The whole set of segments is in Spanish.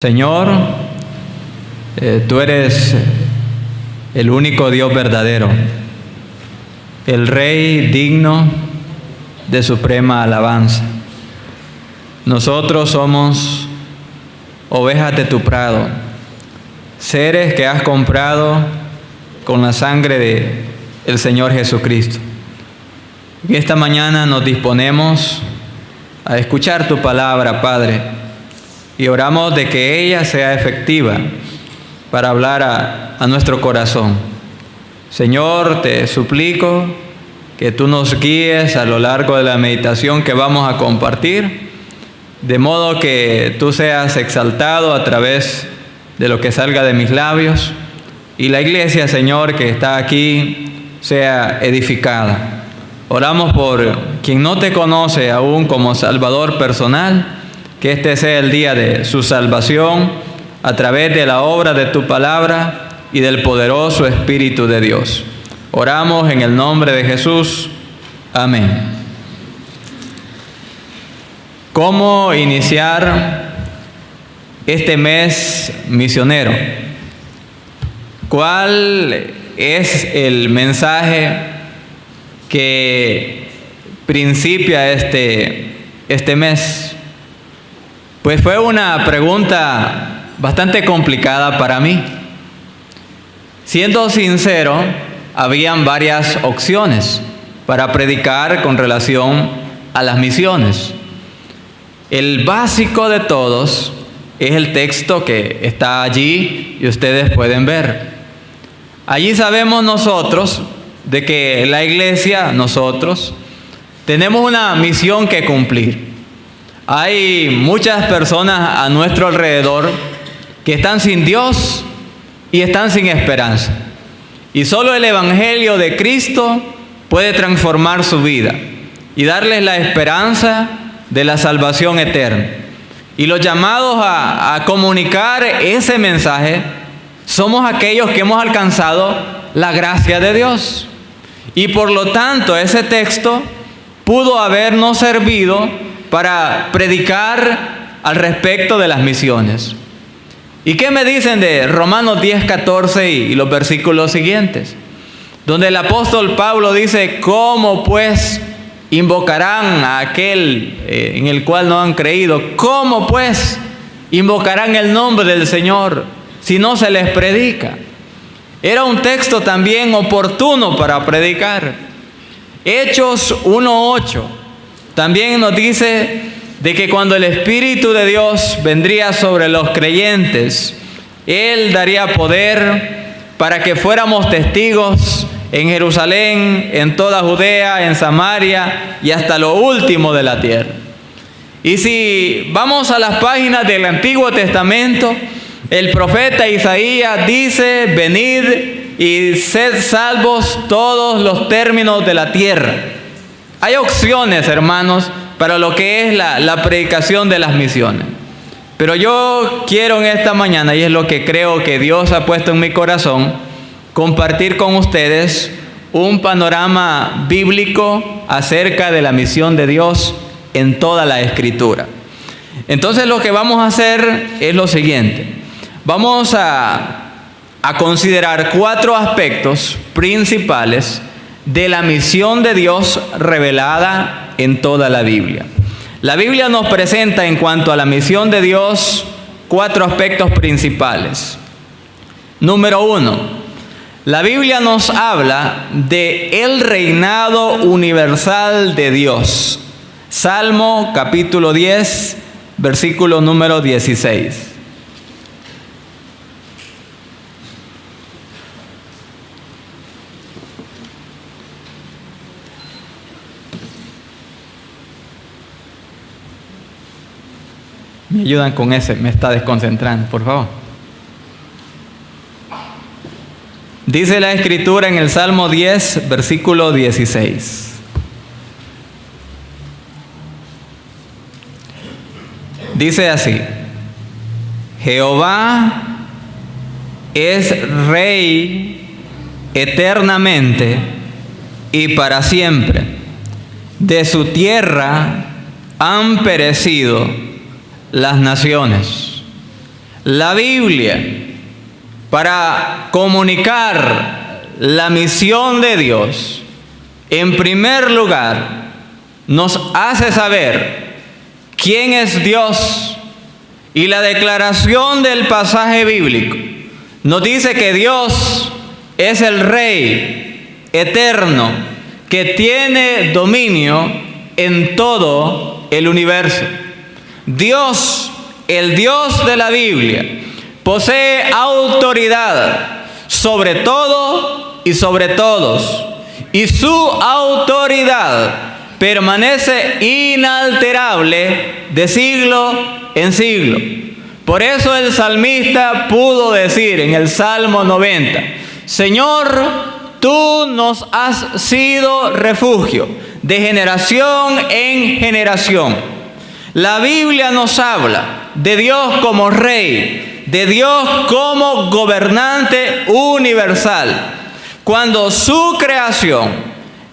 Señor, tú eres el único Dios verdadero, el Rey digno de suprema alabanza. Nosotros somos ovejas de tu prado, seres que has comprado con la sangre del Señor Jesucristo. Y esta mañana nos disponemos a escuchar tu palabra, Padre, y oramos de que ella sea efectiva para hablar a nuestro corazón. Señor, te suplico que tú nos guíes a lo largo de la meditación que vamos a compartir, de modo que tú seas exaltado a través de lo que salga de mis labios, y la iglesia, Señor, que está aquí, sea edificada. Oramos por quien no te conoce aún como Salvador personal, que este sea el día de su salvación a través de la obra de tu palabra y del poderoso Espíritu de Dios. Oramos en el nombre de Jesús. Amén. ¿Cómo iniciar este mes misionero? ¿Cuál es el mensaje que principia este mes? Pues fue una pregunta bastante complicada para mí. Siendo sincero, habían varias opciones para predicar con relación a las misiones. El básico de todos es el texto que está allí y ustedes pueden ver. Allí sabemos nosotros de que la iglesia, nosotros, tenemos una misión que cumplir. Hay muchas personas a nuestro alrededor que están sin Dios y están sin esperanza. Y solo el Evangelio de Cristo puede transformar su vida y darles la esperanza de la salvación eterna. Y los llamados a comunicar ese mensaje somos aquellos que hemos alcanzado la gracia de Dios. Y por lo tanto, ese texto pudo habernos servido para predicar al respecto de las misiones. ¿Y qué me dicen de Romanos 10:14 y los versículos siguientes? Donde el apóstol Pablo dice: ¿cómo pues invocarán a aquel en el cual no han creído? ¿Cómo pues invocarán el nombre del Señor si no se les predica? Era un texto también oportuno para predicar. Hechos 1:8 también nos dice de que cuando el Espíritu de Dios vendría sobre los creyentes, Él daría poder para que fuéramos testigos en Jerusalén, en toda Judea, en Samaria y hasta lo último de la tierra. Y si vamos a las páginas del Antiguo Testamento, el profeta Isaías dice: venid y sed salvos todos los términos de la tierra. Hay opciones, hermanos, para lo que es la predicación de las misiones. Pero yo quiero en esta mañana, y es lo que creo que Dios ha puesto en mi corazón, compartir con ustedes un panorama bíblico acerca de la misión de Dios en toda la Escritura. Entonces lo que vamos a hacer es lo siguiente. Vamos a considerar 4 aspectos principales de la misión de Dios revelada en toda la Biblia. La Biblia nos presenta en cuanto a la misión de Dios 4 aspectos principales. Número 1, la Biblia nos habla de el reinado universal de Dios. Salmo capítulo 10, versículo número 16. Me ayudan con ese, me está desconcentrando, por favor. Dice la Escritura en el Salmo 10, versículo 16. Dice así: Jehová es Rey eternamente y para siempre. De su tierra han perecido las naciones. La Biblia, para comunicar la misión de Dios, en primer lugar, nos hace saber quién es Dios. Y la declaración del pasaje bíblico nos dice que Dios es el Rey eterno que tiene dominio en todo el universo. Dios, el Dios de la Biblia, posee autoridad sobre todo y sobre todos. Y su autoridad permanece inalterable de siglo en siglo. Por eso el salmista pudo decir en el Salmo 90, Señor, tú nos has sido refugio de generación en generación. La Biblia nos habla de Dios como Rey, de Dios como gobernante universal. Cuando su creación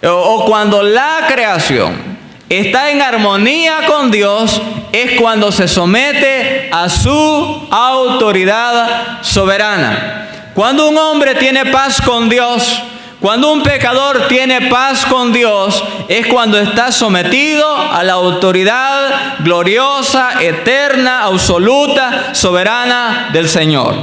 o cuando la creación está en armonía con Dios, es cuando se somete a su autoridad soberana. Cuando un hombre tiene paz con Dios, cuando un pecador tiene paz con Dios, es cuando está sometido a la autoridad gloriosa, eterna, absoluta, soberana del Señor.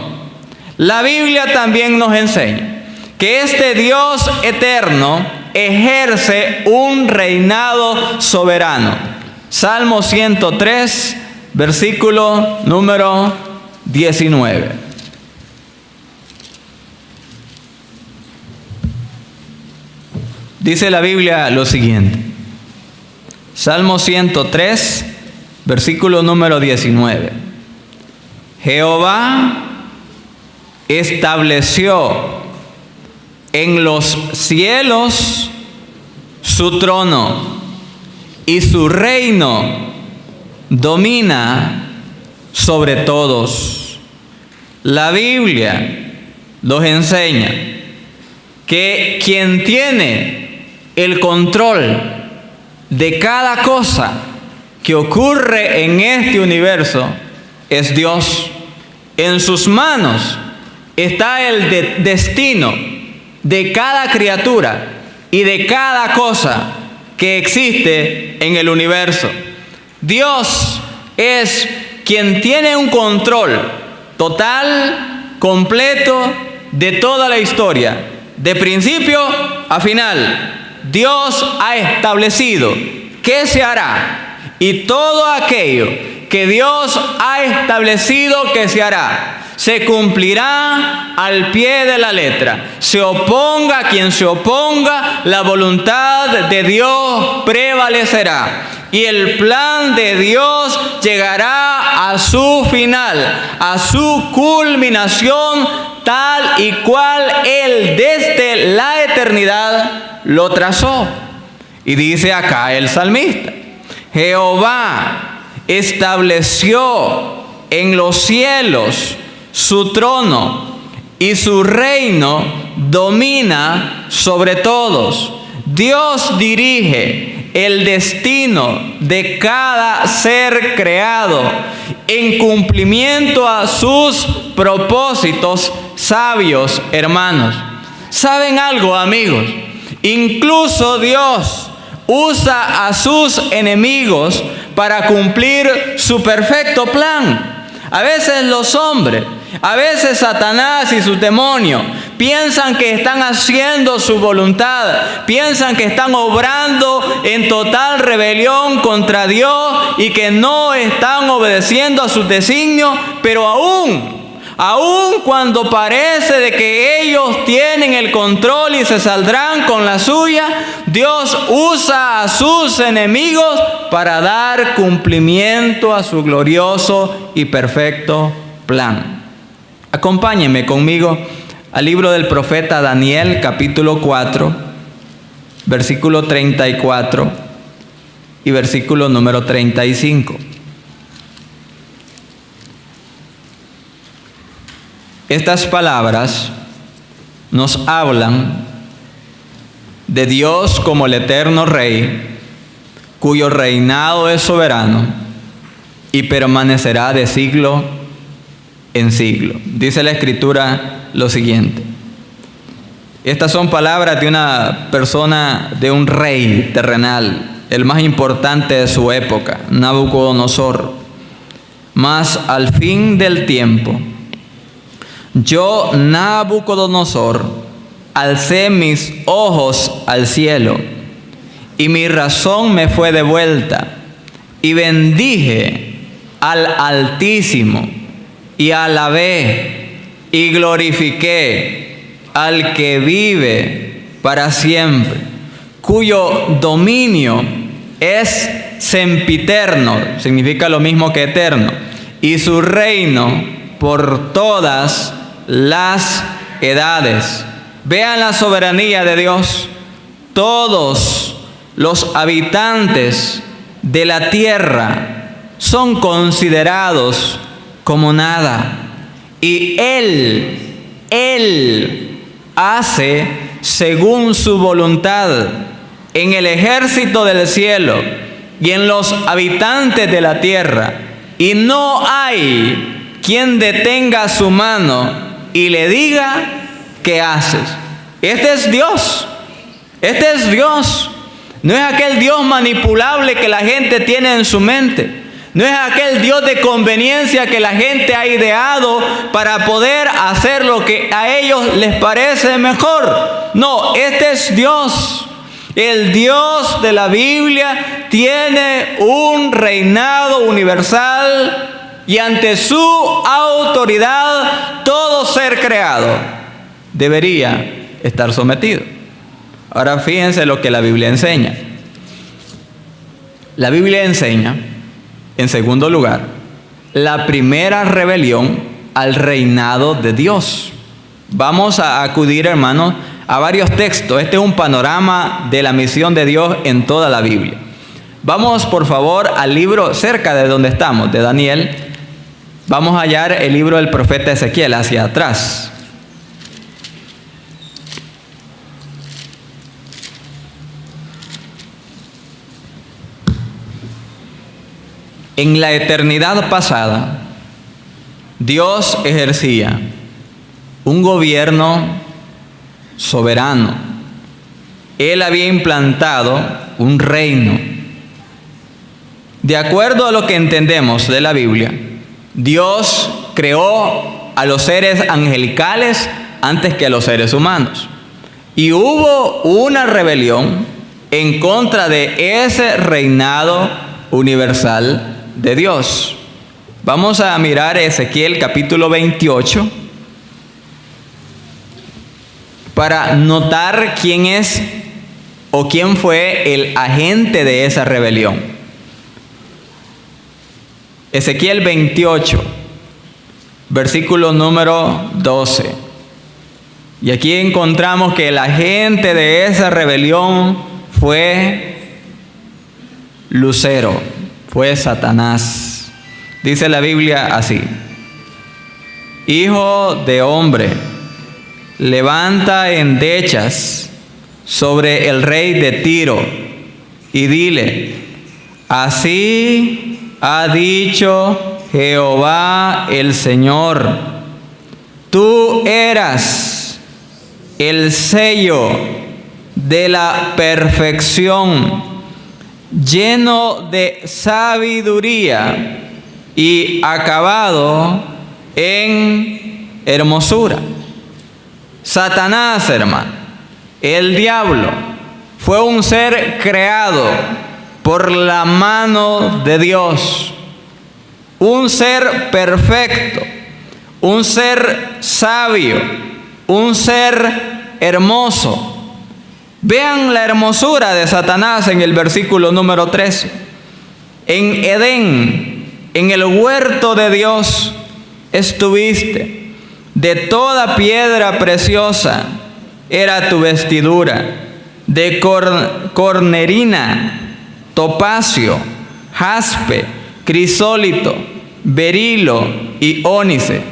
La Biblia también nos enseña que este Dios eterno ejerce un reinado soberano. Salmo 103, versículo número 19. Dice la Biblia lo siguiente. Salmo 103, versículo número 19. Jehová estableció en los cielos su trono, y su reino domina sobre todos. La Biblia nos enseña que quien tiene el control de cada cosa que ocurre en este universo es Dios. En sus manos está el destino de cada criatura y de cada cosa que existe en el universo. Dios es quien tiene un control total, completo de toda la historia, de principio a final. Dios ha establecido qué se hará, y todo aquello que Dios ha establecido que se hará se cumplirá al pie de la letra. Se oponga quien se oponga, la voluntad de Dios prevalecerá. Y el plan de Dios llegará a su final, a su culminación, tal y cual Él desde la eternidad lo trazó. Y dice acá el salmista, Jehová estableció en los cielos su trono, y su reino domina sobre todos. Dios dirige el destino de cada ser creado en cumplimiento a sus propósitos sabios, hermanos. ¿Saben algo, amigos? Incluso Dios usa a sus enemigos para cumplir su perfecto plan. A veces los hombres, a veces Satanás y sus demonios piensan que están haciendo su voluntad, piensan que están obrando en total rebelión contra Dios y que no están obedeciendo a sus designios, pero aún cuando parece de que ellos tienen el control y se saldrán con la suya, Dios usa a sus enemigos para dar cumplimiento a su glorioso y perfecto plan. Acompáñenme conmigo al libro del profeta Daniel, capítulo 4, versículo 34 y versículo número 35. Estas palabras nos hablan de Dios como el eterno Rey, cuyo reinado es soberano y permanecerá de siglo en siglo. Dice la Escritura lo siguiente. Estas son palabras de una persona, de un rey terrenal, el más importante de su época, Nabucodonosor. Mas al fin del tiempo, yo, Nabucodonosor, alcé mis ojos al cielo, y mi razón me fue devuelta, y bendije al Altísimo, y alabé, y glorifiqué al que vive para siempre, cuyo dominio es sempiterno, significa lo mismo que eterno, y su reino por todas las edades. Vean la soberanía de Dios. Todos los habitantes de la tierra son considerados como nada. Y Él hace según su voluntad en el ejército del cielo y en los habitantes de la tierra. Y no hay quien detenga su mano y le diga: ¿qué haces? Este es Dios. Este es Dios. No es aquel Dios manipulable que la gente tiene en su mente. No es aquel Dios de conveniencia que la gente ha ideado para poder hacer lo que a ellos les parece mejor. No, este es Dios. El Dios de la Biblia tiene un reinado universal y ante su autoridad todo ser creado debería estar sometido. Ahora fíjense lo que la Biblia enseña. La Biblia enseña, en segundo lugar, la primera rebelión al reinado de Dios. Vamos a acudir, hermanos, a varios textos. Este es un panorama de la misión de Dios en toda la Biblia. Vamos, por favor, al libro cerca de donde estamos, de Daniel. Vamos a hallar el libro del profeta Ezequiel hacia atrás. En la eternidad pasada, Dios ejercía un gobierno soberano. Él había implantado un reino. De acuerdo a lo que entendemos de la Biblia, Dios creó a los seres angelicales antes que a los seres humanos. Y hubo una rebelión en contra de ese reinado universal de Dios. Vamos a mirar Ezequiel capítulo 28 para notar quién es o quién fue el agente de esa rebelión. Ezequiel 28, versículo número 12. Y aquí encontramos que el agente de esa rebelión fue Lucero, fue Satanás. Dice la Biblia así: Hijo de hombre, levanta endechas sobre el rey de Tiro y dile: así ha dicho Jehová el Señor, tú eras el sello de la perfección, lleno de sabiduría y acabado en hermosura. Satanás, hermano, el diablo, fue un ser creado por la mano de Dios, un ser perfecto, un ser sabio, un ser hermoso. Vean la hermosura de Satanás en el versículo número 13. En Edén, en el huerto de Dios, estuviste. De toda piedra preciosa era tu vestidura, de cornerina, topacio, jaspe, crisólito, berilo y ónice,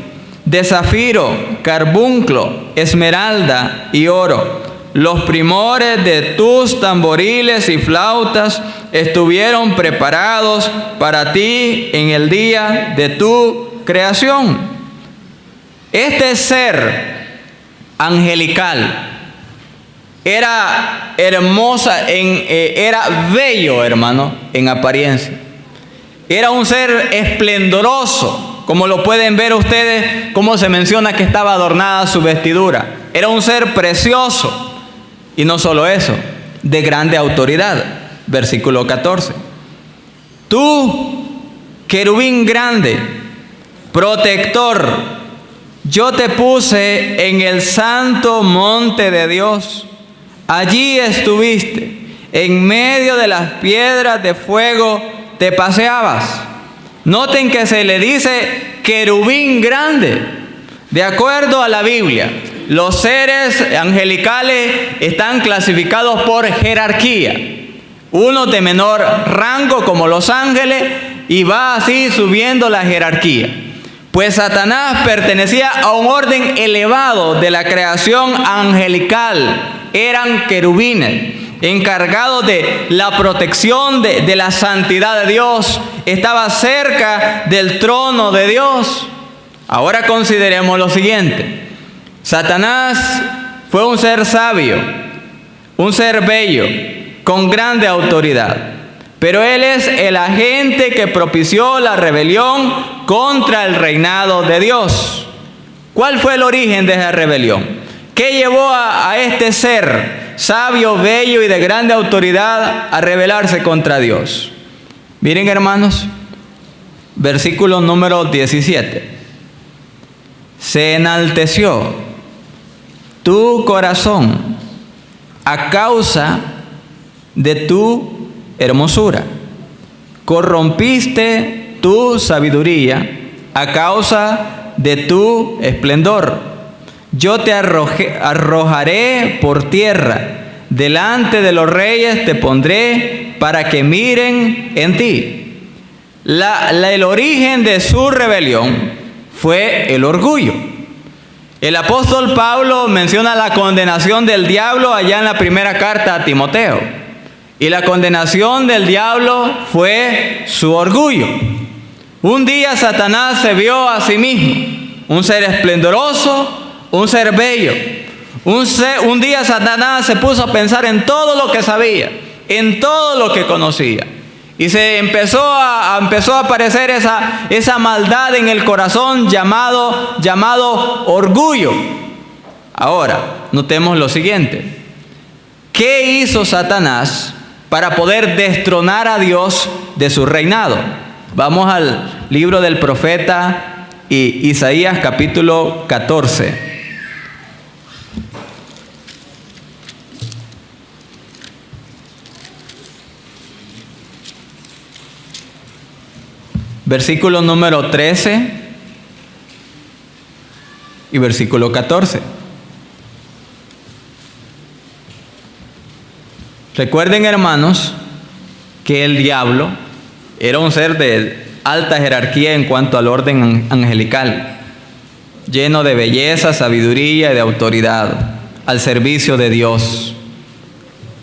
de zafiro, carbunclo, esmeralda y oro. Los primores de tus tamboriles y flautas estuvieron preparados para ti en el día de tu creación. Este ser angelical era hermosa, era bello, hermano, en apariencia. Era un ser esplendoroso, como lo pueden ver ustedes, como se menciona que estaba adornada su vestidura. Era un ser precioso. Y no solo eso, de grande autoridad. Versículo 14. Tú, querubín grande, protector, yo te puse en el santo monte de Dios. Allí estuviste, en medio de las piedras de fuego te paseabas. Noten que se le dice querubín grande. De acuerdo a la Biblia, los seres angelicales están clasificados por jerarquía. Unos de menor rango como los ángeles, y va así subiendo la jerarquía. Pues Satanás pertenecía a un orden elevado de la creación angelical. Eran querubines, encargados de la protección de la santidad de Dios. Estaba cerca del trono de Dios. Ahora consideremos lo siguiente. Satanás fue un ser sabio, un ser bello, con grande autoridad. Pero él es el agente que propició la rebelión contra el reinado de Dios. ¿Cuál fue el origen de esa rebelión? ¿Qué llevó a este ser sabio, bello y de grande autoridad a rebelarse contra Dios? Miren, hermanos, versículo número 17. Se enalteció tu corazón a causa de tu hermosura. Corrompiste tu sabiduría a causa de tu esplendor. Yo te arrojaré por tierra. Delante de los reyes te pondré para que miren en ti. El origen de su rebelión fue el orgullo. El apóstol Pablo menciona la condenación del diablo allá en la primera carta a Timoteo. Y la condenación del diablo fue su orgullo. Un día Satanás se vio a sí mismo, un ser esplendoroso, un ser bello. Un día Satanás se puso a pensar en todo lo que sabía, en todo lo que conocía. Y se empezó a aparecer esa maldad en el corazón llamado orgullo. Ahora, notemos lo siguiente. ¿Qué hizo Satanás para poder destronar a Dios de su reinado? Vamos al libro del profeta Isaías capítulo 14. Versículo número 13 y versículo 14. Recuerden, hermanos, que el diablo era un ser de alta jerarquía en cuanto al orden angelical, lleno de belleza, sabiduría y de autoridad, al servicio de Dios.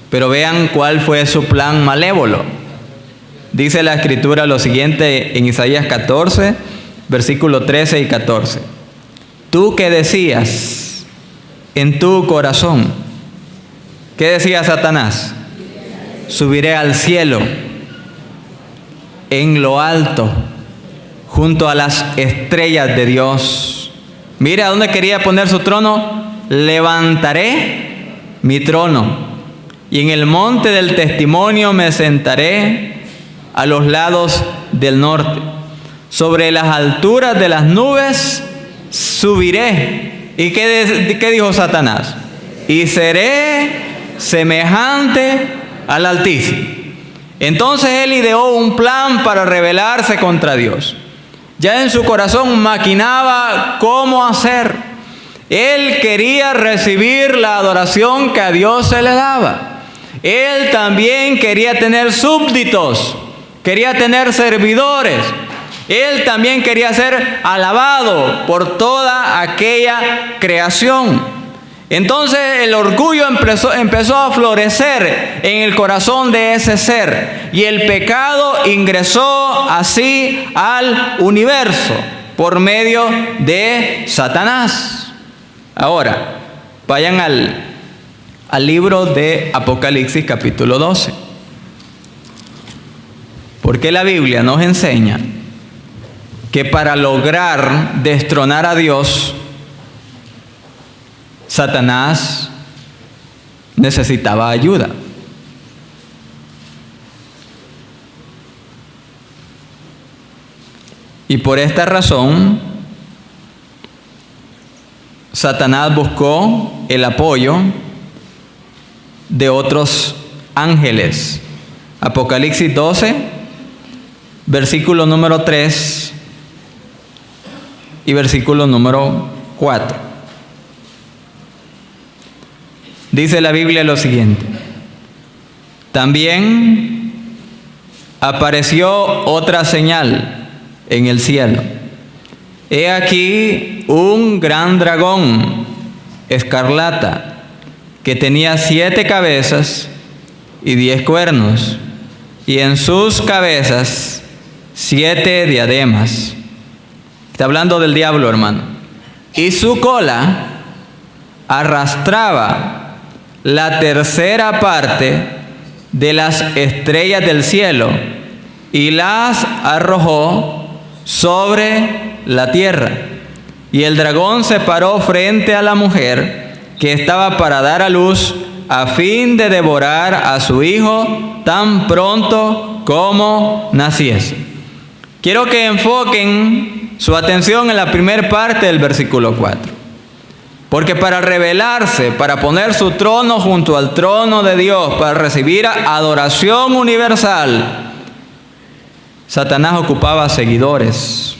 Pero vean cuál fue su plan malévolo. Dice la Escritura lo siguiente en Isaías 14, versículos 13 y 14. Tú que decías en tu corazón, ¿qué decía Satanás? Subiré al cielo, en lo alto, junto a las estrellas de Dios. Mire a dónde quería poner su trono. Levantaré mi trono, y en el monte del testimonio me sentaré a los lados del norte. Sobre las alturas de las nubes subiré. ¿Y qué dijo Satanás? Y seré semejante al Altísimo. Entonces él ideó un plan para rebelarse contra Dios. Ya en su corazón maquinaba cómo hacer. Él quería recibir la adoración que a Dios se le daba. Él también quería tener súbditos, quería tener servidores. Él también quería ser alabado por toda aquella creación. Entonces el orgullo empezó a florecer en el corazón de ese ser. Y el pecado ingresó así al universo. por medio de Satanás. Ahora, vayan al libro de Apocalipsis capítulo 12. Porque la Biblia nos enseña que para lograr destronar a Dios, Satanás necesitaba ayuda. Y por esta razón, Satanás buscó el apoyo de otros ángeles. Apocalipsis 12, versículo número 3 y versículo número 4. Dice la Biblia lo siguiente: también apareció otra señal en el cielo. He aquí un gran dragón escarlata que tenía 7 cabezas y 10 cuernos, y en sus cabezas 7 diademas. Está hablando del diablo, hermano. Y su cola arrastraba la tercera parte de las estrellas del cielo y las arrojó sobre la tierra. Y el dragón se paró frente a la mujer que estaba para dar a luz, a fin de devorar a su hijo tan pronto como naciese. Quiero que enfoquen su atención en la primera parte del versículo 4. Porque para revelarse, para poner su trono junto al trono de Dios, para recibir adoración universal, Satanás ocupaba seguidores.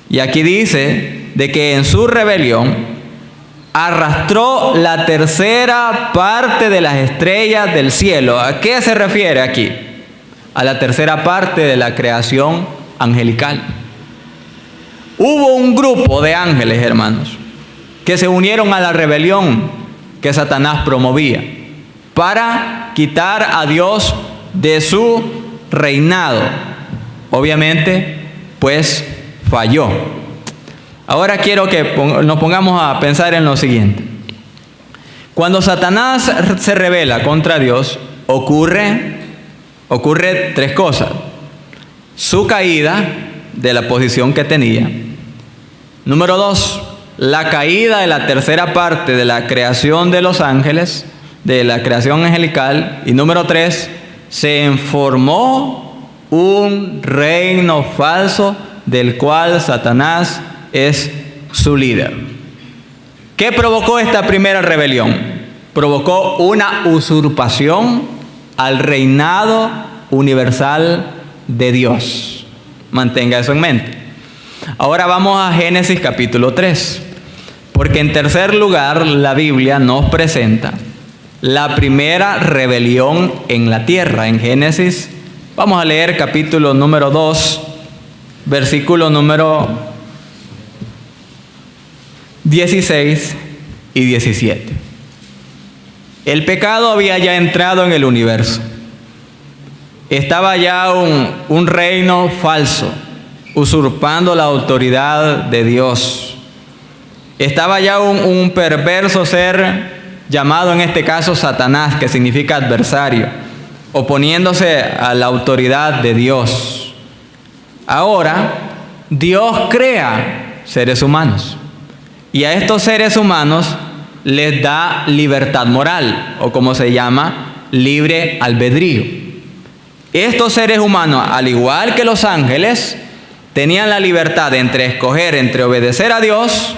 Y aquí dice de que en su rebelión arrastró la tercera parte de las estrellas del cielo. ¿A qué se refiere aquí? A la tercera parte de la creación angelical. Hubo un grupo de ángeles, hermanos, que se unieron a la rebelión que Satanás promovía para quitar a Dios de su reinado. Obviamente, pues falló. Ahora quiero que nos pongamos a pensar en lo siguiente. Cuando Satanás se rebela contra Dios, ocurre 3 cosas. Su caída de la posición que tenía. Número 2, la caída de la tercera parte de la creación de los ángeles, de la creación angelical. Y número 3, se formó un reino falso del cual Satanás es su líder. ¿Qué provocó esta primera rebelión? Provocó una usurpación al reinado universal de Dios. Mantenga eso en mente. Ahora vamos a Génesis capítulo 3. Porque en tercer lugar, la Biblia nos presenta la primera rebelión en la tierra. En Génesis, vamos a leer capítulo número 2, versículo número 16 y 17. El pecado había ya entrado en el universo. Estaba ya un reino falso, usurpando la autoridad de Dios. Estaba ya un perverso ser llamado en este caso Satanás, que significa adversario, oponiéndose a la autoridad de Dios. Ahora, Dios crea seres humanos. Y a estos seres humanos les da libertad moral, o como se llama, libre albedrío. Estos seres humanos, al igual que los ángeles, tenían la libertad entre escoger entre obedecer a Dios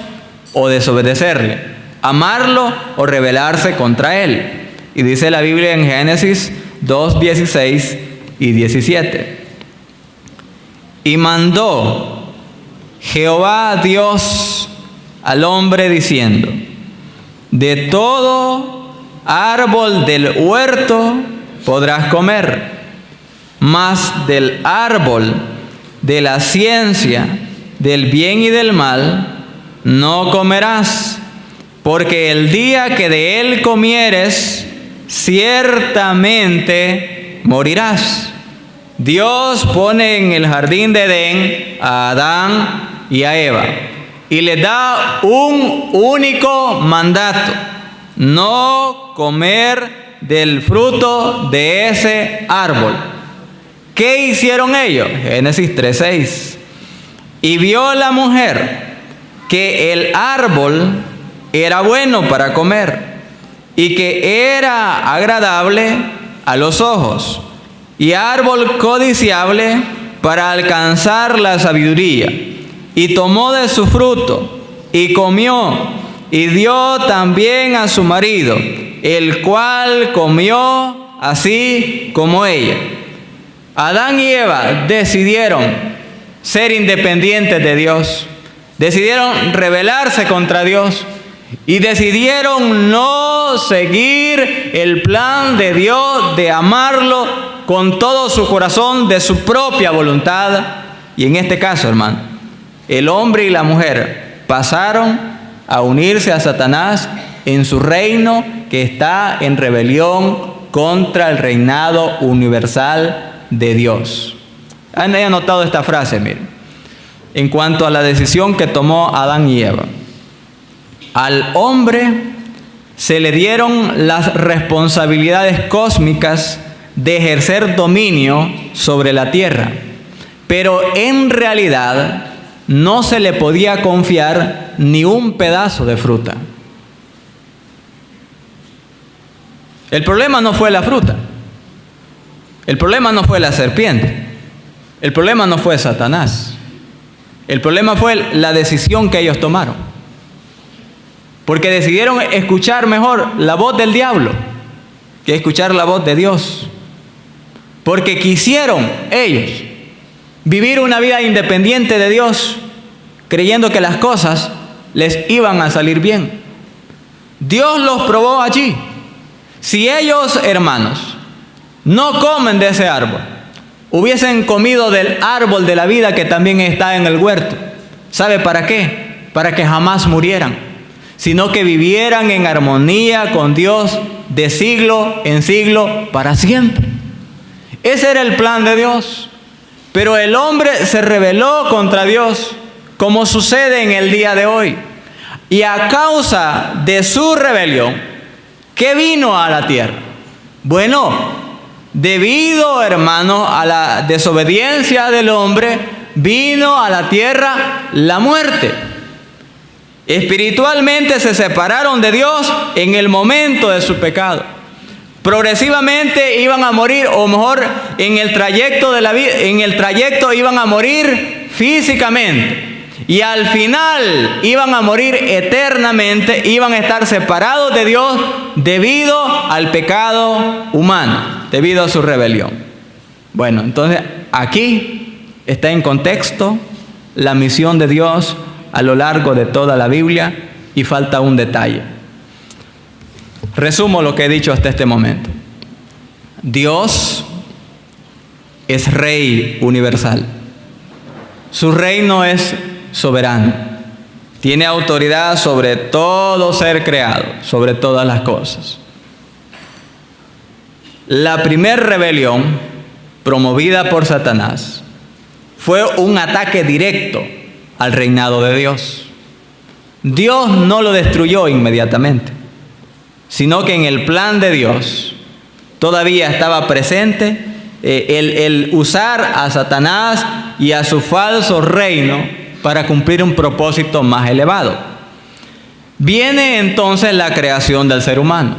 o desobedecerle, amarlo o rebelarse contra él. Y dice la Biblia en Génesis 2, 16 y 17. Y mandó Jehová Dios al hombre diciendo: de todo árbol del huerto podrás comer, mas del árbol de la ciencia del bien y del mal no comerás, porque el día que de él comieres, ciertamente morirás. Dios pone en el jardín de Edén a Adán y a Eva, y les da un único mandato: no comer del fruto de ese árbol. ¿Qué hicieron ellos? Génesis 3:6. Y vio la mujer que el árbol era bueno para comer y que era agradable a los ojos y árbol codiciable para alcanzar la sabiduría. Y tomó de su fruto y comió y dio también a su marido, el cual comió así como ella. Adán y Eva decidieron ser independientes de Dios, decidieron rebelarse contra Dios y decidieron no seguir el plan de Dios de amarlo con todo su corazón, de su propia voluntad. Y en este caso, hermano, el hombre y la mujer pasaron a unirse a Satanás en su reino, que está en rebelión contra el reinado universal de Dios. ¿Han notado esta frase? Miren, en cuanto a la decisión que tomó Adán y Eva, al hombre se le dieron las responsabilidades cósmicas de ejercer dominio sobre la tierra, pero en realidad no se le podía confiar ni un pedazo de fruta. El problema no fue la fruta, el problema no fue la serpiente, el problema no fue Satanás, el problema fue la decisión que ellos tomaron, porque decidieron escuchar mejor la voz del diablo que escuchar la voz de Dios, porque quisieron ellos vivir una vida independiente de Dios, creyendo que las cosas les iban a salir bien. Dios los probó allí. Si ellos, hermanos, no comen de ese árbol, hubiesen comido del árbol de la vida que también está en el huerto. ¿Sabe para qué? Para que jamás murieran, sino que vivieran en armonía con Dios de siglo en siglo para siempre. Ese era el plan de Dios. Pero el hombre se rebeló contra Dios, como sucede en el día de hoy. Y a causa de su rebelión, ¿qué vino a la tierra? Bueno, debido, hermano, a la desobediencia del hombre, vino a la tierra la muerte. Espiritualmente se separaron de Dios en el momento de su pecado. Progresivamente iban a morir, o mejor, en el trayecto de la vida, en el trayecto iban a morir físicamente. Y al final iban a morir eternamente, iban a estar separados de Dios debido al pecado humano, debido a su rebelión. Bueno, entonces aquí está en contexto la misión de Dios a lo largo de toda la Biblia, y falta un detalle. Resumo lo que he dicho hasta este momento. Dios es Rey universal. Su reino es soberano. Tiene autoridad sobre todo ser creado, sobre todas las cosas. La primera rebelión promovida por Satanás fue un ataque directo al reinado de Dios. Dios no lo destruyó inmediatamente, sino que en el plan de Dios todavía estaba presente el usar a Satanás y a su falso reino para cumplir un propósito más elevado. Viene entonces la creación del ser humano.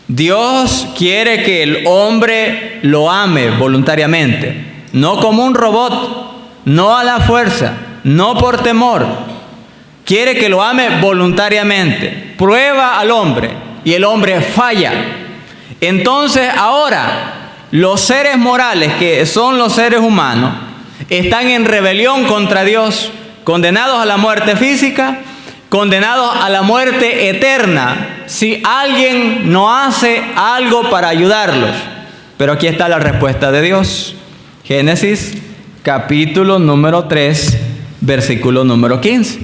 Dios quiere que el hombre lo ame voluntariamente, no como un robot, no a la fuerza, no por temor. Quiere que lo ame voluntariamente. Prueba al hombre y el hombre falla. Entonces ahora los seres morales, que son los seres humanos, están en rebelión contra Dios, condenados a la muerte física, condenados a la muerte eterna, si alguien no hace algo para ayudarlos. Pero aquí está la respuesta de Dios. Génesis capítulo número 3, versículo número 15.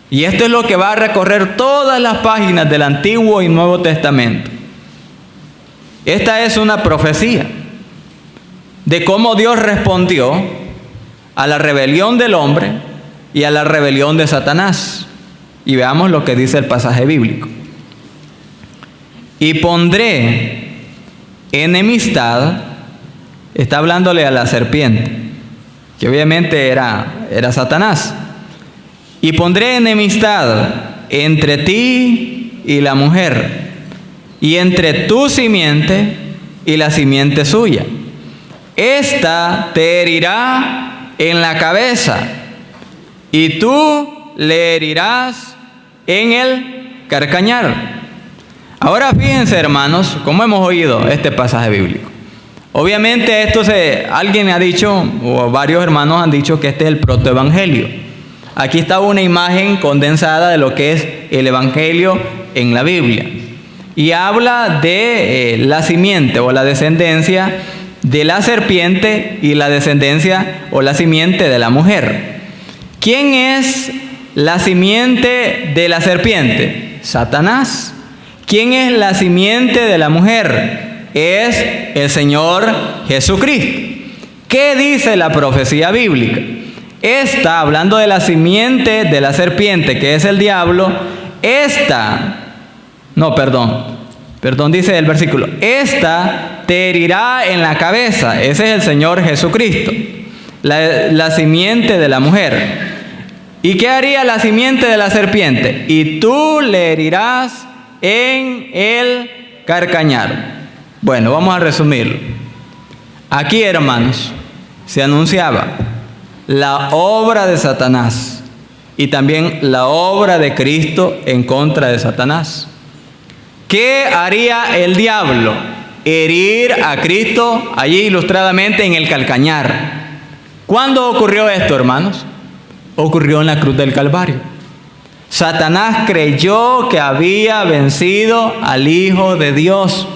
Y esto es lo que va a recorrer todas las páginas del Antiguo y Nuevo Testamento. Esta es una profecía de cómo Dios respondió a la rebelión del hombre y a la rebelión de Satanás. Y veamos lo que dice el pasaje bíblico. Y pondré enemistad, está hablándole a la serpiente, que obviamente era Satanás. Y pondré enemistad entre ti y la mujer, y entre tu simiente y la simiente suya. Esta te herirá en la cabeza, y tú le herirás en el calcañar. Ahora fíjense, hermanos, cómo hemos oído este pasaje bíblico. Obviamente alguien ha dicho, o varios hermanos han dicho, que este es el protoevangelio. Aquí está una imagen condensada de lo que es el evangelio en la Biblia. Y habla de la simiente o la descendencia de la serpiente y la descendencia o la simiente de la mujer. ¿Quién es la simiente de la serpiente? Satanás. ¿Quién es la simiente de la mujer? Es el Señor Jesucristo. ¿Qué dice la profecía bíblica? Esta, hablando de la simiente de la serpiente, que es el diablo, dice el versículo, esta te herirá en la cabeza. Ese es el Señor Jesucristo, la simiente de la mujer. ¿Y qué haría la simiente de la serpiente? Y tú le herirás en el calcañar. Bueno, vamos a resumirlo. Aquí, hermanos, se anunciaba la obra de Satanás y también la obra de Cristo en contra de Satanás. ¿Qué haría el diablo? Herir a Cristo allí ilustradamente en el calcañar. ¿Cuándo ocurrió esto, hermanos? Ocurrió en la cruz del Calvario. Satanás creyó que había vencido al Hijo de Dios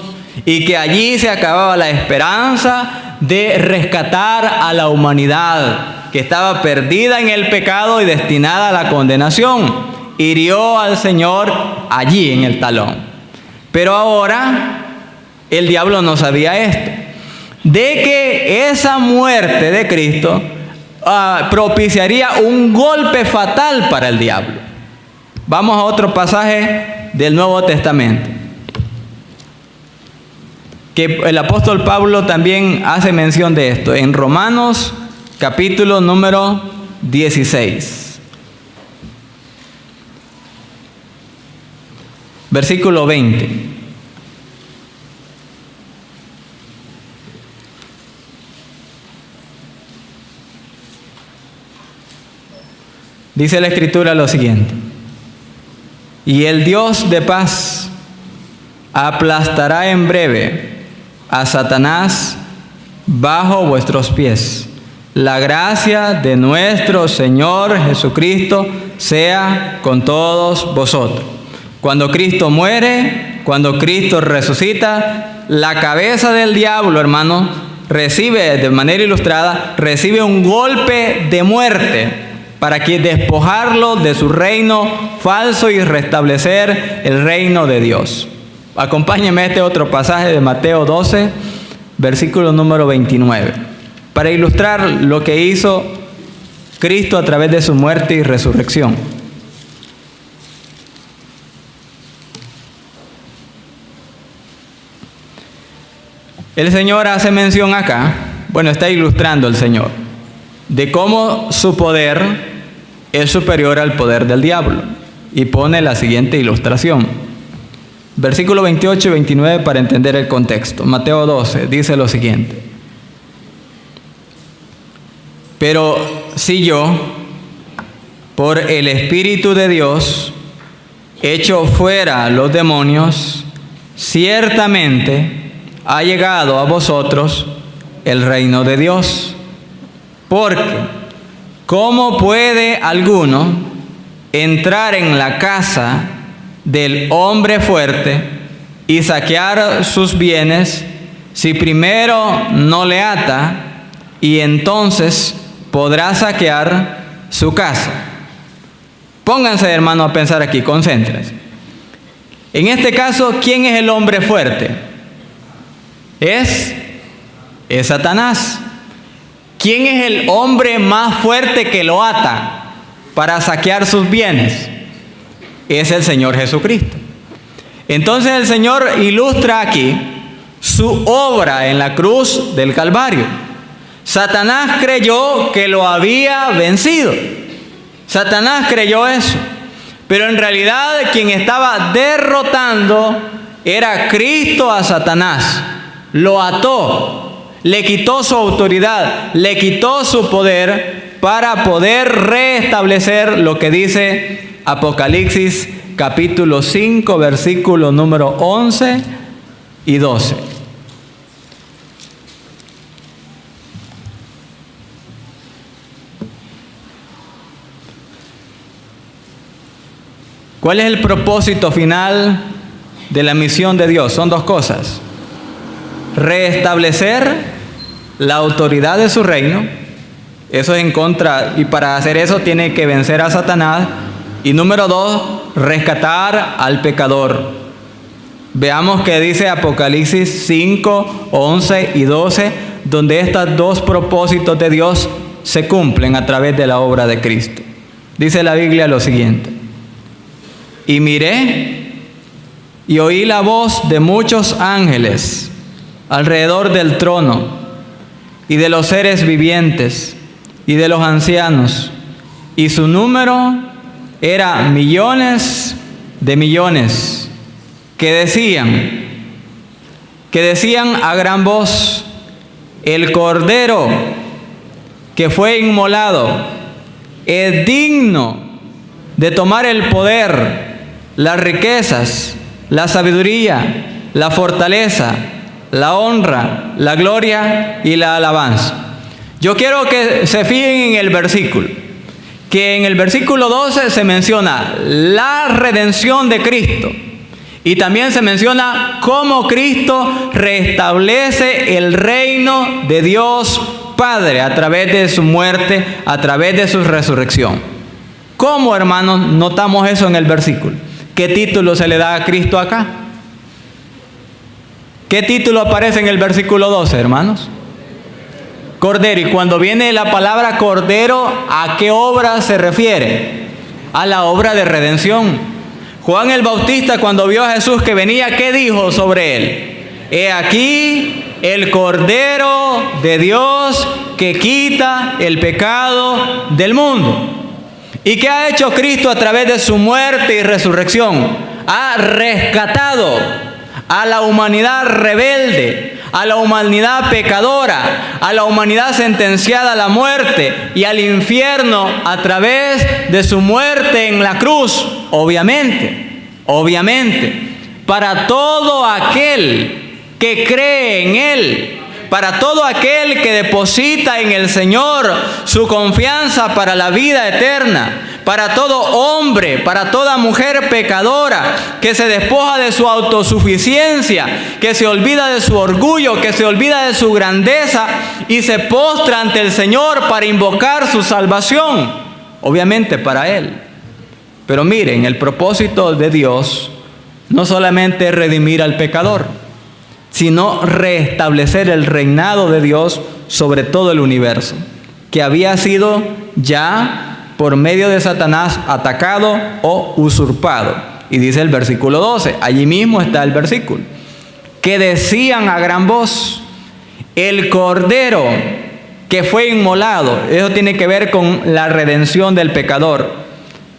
y que allí se acababa la esperanza de rescatar a la humanidad que estaba perdida en el pecado y destinada a la condenación. Hirió al Señor allí en el talón. Pero ahora el diablo no sabía esto, de que esa muerte de Cristo propiciaría un golpe fatal para el diablo. Vamos a otro pasaje del Nuevo Testamento, que el apóstol Pablo también hace mención de esto, en Romanos capítulo número 16, versículo 20. Dice la Escritura lo siguiente: y el Dios de paz aplastará en breve a Satanás bajo vuestros pies. La gracia de nuestro Señor Jesucristo sea con todos vosotros. Cuando Cristo muere, cuando Cristo resucita, la cabeza del diablo, hermano, recibe de manera ilustrada, recibe un golpe de muerte para que despojarlo de su reino falso y restablecer el reino de Dios. Acompáñenme a este otro pasaje de Mateo 12, versículo número 29, para ilustrar lo que hizo Cristo a través de su muerte y resurrección. El Señor hace mención acá, está ilustrando el Señor, de cómo su poder es superior al poder del diablo. Y pone la siguiente ilustración. Versículo 28 y 29 para entender el contexto. Mateo 12 dice lo siguiente: pero si yo, por el Espíritu de Dios, echo fuera los demonios, ciertamente ha llegado a vosotros el reino de Dios. Porque, ¿cómo puede alguno entrar en la casa del hombre fuerte y saquear sus bienes si primero no le ata, y entonces podrá saquear su casa? Pónganse, hermano, a pensar aquí, concéntrense. En este caso, ¿quién es el hombre fuerte? Es Satanás. ¿Quién es el hombre más fuerte que lo ata? para saquear sus bienes, es el Señor Jesucristo. Entonces el Señor ilustra aquí su obra en la cruz del Calvario. Satanás creyó que lo había vencido. Satanás creyó eso. Pero en realidad quien estaba derrotando era Cristo a Satanás. Lo ató, le quitó su autoridad, le quitó su poder para poder restablecer lo que dice Apocalipsis capítulo 5, versículo número 11 y 12. ¿Cuál es el propósito final de la misión de Dios? Son dos cosas: restablecer la autoridad de su reino, eso es en contra, y para hacer eso tiene que vencer a Satanás. Y número dos, rescatar al pecador. Veamos que dice Apocalipsis 5, 11 y 12, donde estos dos propósitos de Dios se cumplen a través de la obra de Cristo. Dice la Biblia lo siguiente: y miré y oí la voz de muchos ángeles alrededor del trono, y de los seres vivientes, y de los ancianos, y su número era millones de millones, que decían a gran voz: el Cordero que fue inmolado es digno de tomar el poder, las riquezas, la sabiduría, la fortaleza, la honra, la gloria y la alabanza. Yo quiero que se fijen en el versículo, que en el versículo 12 se menciona la redención de Cristo, y también se menciona cómo Cristo restablece el reino de Dios Padre a través de su muerte, a través de su resurrección. ¿Cómo, hermanos, notamos eso en el versículo? ¿Qué título se le da a Cristo acá? ¿Qué título aparece en el versículo 12, hermanos? Cordero. Y cuando viene la palabra Cordero, ¿a qué obra se refiere? A la obra de redención. Juan el Bautista, cuando vio a Jesús que venía, ¿qué dijo sobre él? He aquí el Cordero de Dios que quita el pecado del mundo. ¿Y qué ha hecho Cristo a través de su muerte y resurrección? Ha rescatado a la humanidad rebelde, a la humanidad pecadora, a la humanidad sentenciada a la muerte y al infierno a través de su muerte en la cruz. Obviamente, para todo aquel que cree en Él, para todo aquel que deposita en el Señor su confianza para la vida eterna, para todo hombre, para toda mujer pecadora que se despoja de su autosuficiencia, que se olvida de su orgullo, que se olvida de su grandeza y se postra ante el Señor para invocar su salvación, obviamente para Él. Pero miren, el propósito de Dios no solamente es redimir al pecador, sino restablecer el reinado de Dios sobre todo el universo, que había sido ya por medio de Satanás atacado o usurpado. Y dice el versículo 12, allí mismo está el versículo, que decían a gran voz: el Cordero que fue inmolado. Eso tiene que ver con la redención del pecador,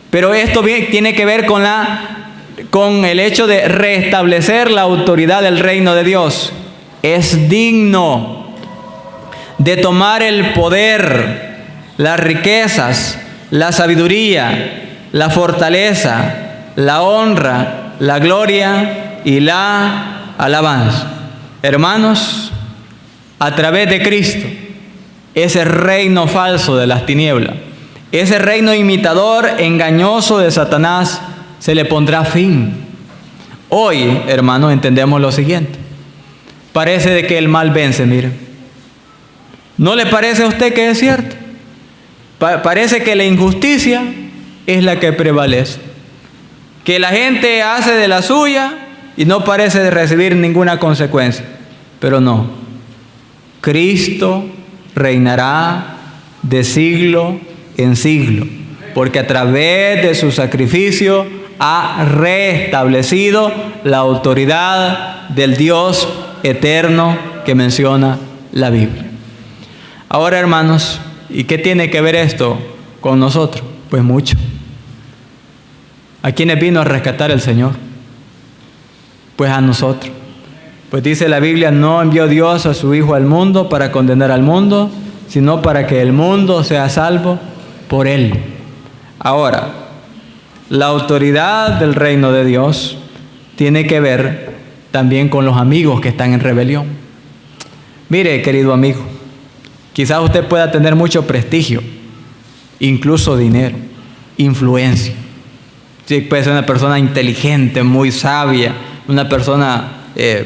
pero esto tiene que ver con el hecho de restablecer la autoridad del reino de Dios. Es digno de tomar el poder, las riquezas, la sabiduría, la fortaleza, la honra, la gloria y la alabanza. Hermanos, a través de Cristo, ese reino falso de las tinieblas, ese reino imitador, engañoso de Satanás, se le pondrá fin. Hoy, hermanos, entendemos lo siguiente: parece de que el mal vence, mire. ¿No le parece a usted que es cierto? Parece que la injusticia es la que prevalece, que la gente hace de la suya y no parece de recibir ninguna consecuencia. Pero no, Cristo reinará de siglo en siglo. porque a través de su sacrificio ha restablecido la autoridad del Dios eterno que menciona la Biblia. Ahora, hermanos, ¿y qué tiene que ver esto con nosotros? Pues mucho. ¿A quiénes vino a rescatar el Señor? Pues a nosotros. Pues dice la Biblia, no envió Dios a su Hijo al mundo para condenar al mundo, sino para que el mundo sea salvo por Él. Ahora, la autoridad del reino de Dios tiene que ver también con los amigos que están en rebelión. Mire, querido amigo, quizás usted pueda tener mucho prestigio, incluso dinero, influencia. Sí, puede ser una persona inteligente, muy sabia, una persona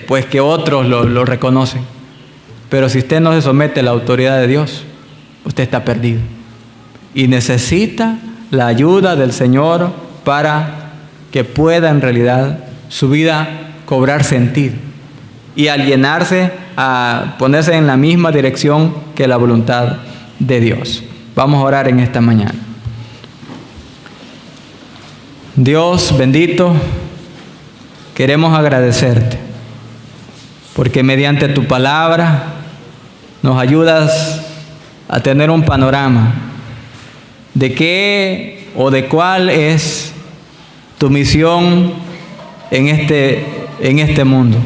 pues que otros lo reconocen. Pero si usted no se somete a la autoridad de Dios, usted está perdido. Y necesita la ayuda del Señor para que pueda en realidad su vida cobrar sentido y alienarse a ponerse en la misma dirección que la voluntad de Dios. Vamos a orar en esta mañana. Dios bendito, queremos agradecerte porque mediante tu palabra nos ayudas a tener un panorama de qué o de cuál es tu misión en este mundo.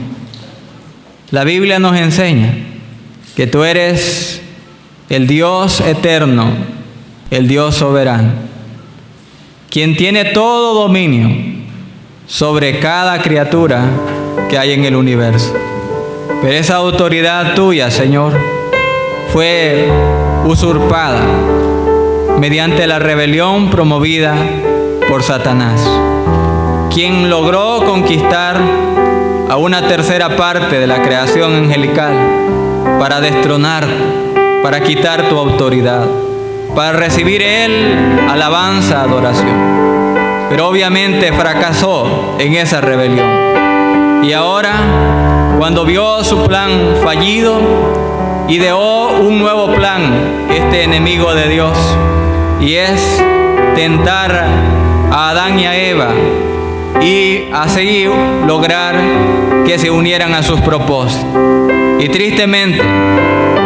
La Biblia nos enseña que tú eres el Dios eterno, el Dios soberano, quien tiene todo dominio sobre cada criatura que hay en el universo. Pero esa autoridad tuya, Señor, fue usurpada mediante la rebelión promovida por Satanás, quien logró conquistar a una tercera parte de la creación angelical para destronarte, para quitar tu autoridad, para recibir él alabanza, adoración. Pero obviamente fracasó en esa rebelión. Y ahora, cuando vio su plan fallido, ideó un nuevo plan, este enemigo de Dios, y es tentar a Adán y a Eva y así lograr que se unieran a sus propósitos. Y tristemente,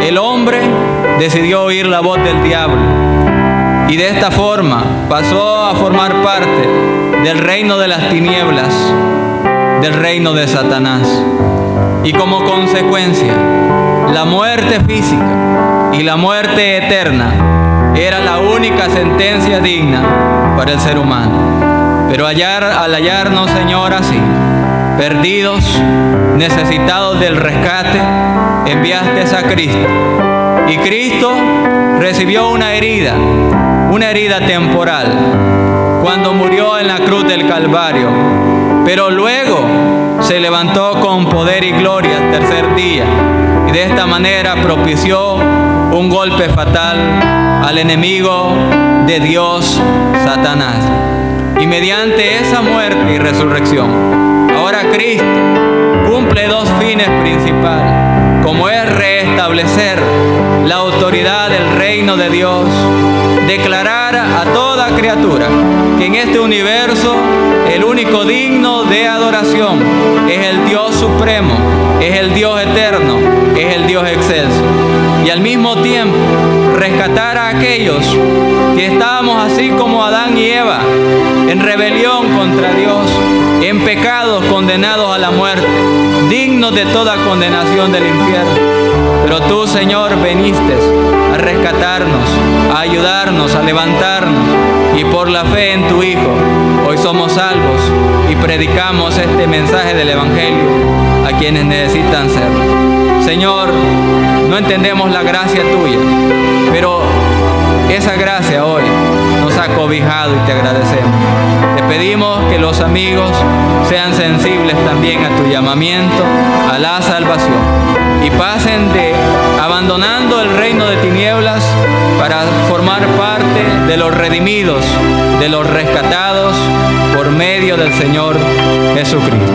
el hombre decidió oír la voz del diablo y de esta forma pasó a formar parte del reino de las tinieblas, del reino de Satanás. Y como consecuencia, la muerte física y la muerte eterna era la única sentencia digna para el ser humano. Pero al hallarnos, Señor, así, perdidos, necesitados del rescate, enviaste a Cristo. Y Cristo recibió una herida temporal, cuando murió en la cruz del Calvario. Pero luego se levantó con poder y gloria al tercer día. Y de esta manera propició un golpe fatal al enemigo de Dios, Satanás. Y mediante esa muerte y resurrección, ahora Cristo cumple dos fines principales, como es restablecer la autoridad del reino de Dios, declarar a toda criatura que en este universo el único digno de adoración es el Dios supremo, es el Dios eterno, es el Dios excelso. Y al mismo tiempo rescatar a aquellos que estábamos así como Adán y Eva, en rebelión contra Dios, en pecados condenados a la muerte, dignos de toda condenación del infierno. Pero tú, Señor, viniste a rescatarnos, a ayudarnos, a levantarnos, y por la fe en tu Hijo, hoy somos salvos y predicamos este mensaje del Evangelio a quienes necesitan serlo. Señor, no entendemos la gracia tuya, pero esa gracia hoy nos ha cobijado y te agradecemos. Te pedimos que los amigos sean sensibles también a tu llamamiento, a la salvación, y pasen de abandonando el reino de tinieblas para formar parte de los redimidos, de los rescatados por medio del Señor Jesucristo.